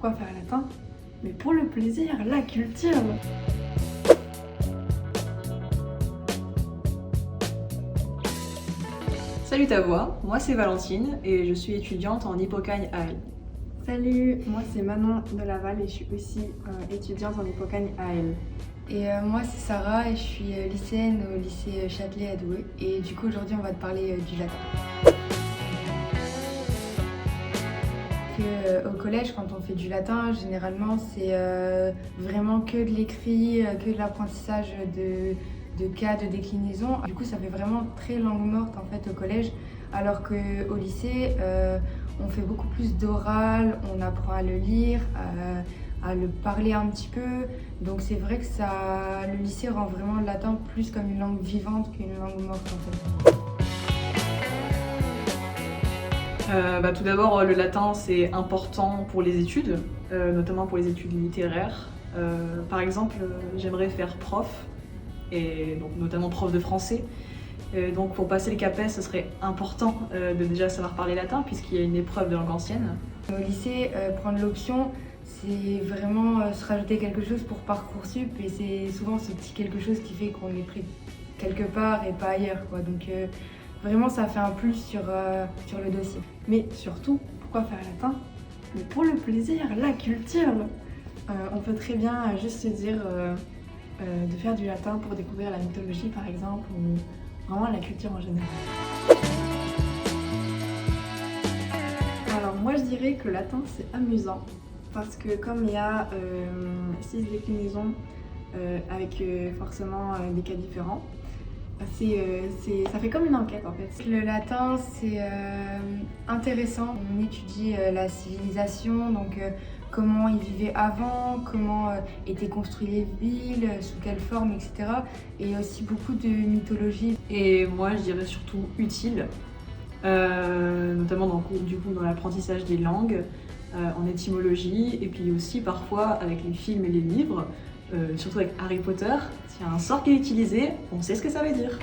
pourquoi faire latin? Mais pour le plaisir, la culture! Salut ta voix, moi c'est Valentine et je suis étudiante en Hippocagne AL. Salut, moi c'est Manon de Laval et je suis aussi étudiante en Hippocagne AL. Et moi c'est Sarah et je suis lycéenne au lycée Châtelet à Douai. Et du coup aujourd'hui on va te parler du latin. Au collège, quand on fait du latin, généralement c'est vraiment que de l'écrit, que de l'apprentissage de cas, de déclinaison. Du coup ça fait vraiment très langue morte en fait au collège, alors qu'au lycée on fait beaucoup plus d'oral, on apprend à le lire, à le parler un petit peu. Donc c'est vrai que le lycée rend vraiment le latin plus comme une langue vivante qu'une langue morte en fait. Tout d'abord, le latin c'est important pour les études, notamment pour les études littéraires. Par exemple, j'aimerais faire prof, et donc notamment prof de français. Donc pour passer le CAPES, ce serait important de déjà savoir parler latin puisqu'il y a une épreuve de langue ancienne. Au lycée, prendre l'option, c'est vraiment se rajouter quelque chose pour Parcoursup, et c'est souvent ce petit quelque chose qui fait qu'on est pris quelque part et pas ailleurs, quoi. Donc vraiment ça fait un plus sur le dossier. Mais surtout, pourquoi faire latin? Mais pour le plaisir, la culture! On peut très bien juste se dire de faire du latin pour découvrir la mythologie par exemple, ou vraiment la culture en général. Alors moi je dirais que le latin c'est amusant, parce que comme il y a 6 déclinaisons avec forcément des cas différents, ça fait comme une enquête en fait. Le latin c'est intéressant, on étudie la civilisation, donc comment ils vivaient avant, comment étaient construites les villes, sous quelle forme, etc. Et aussi beaucoup de mythologie. Et moi je dirais surtout utile, notamment dans l'apprentissage des langues, en étymologie, et puis aussi parfois avec les films et les livres, surtout avec Harry Potter. S'il y a un sort qui est utilisé, on sait ce que ça veut dire.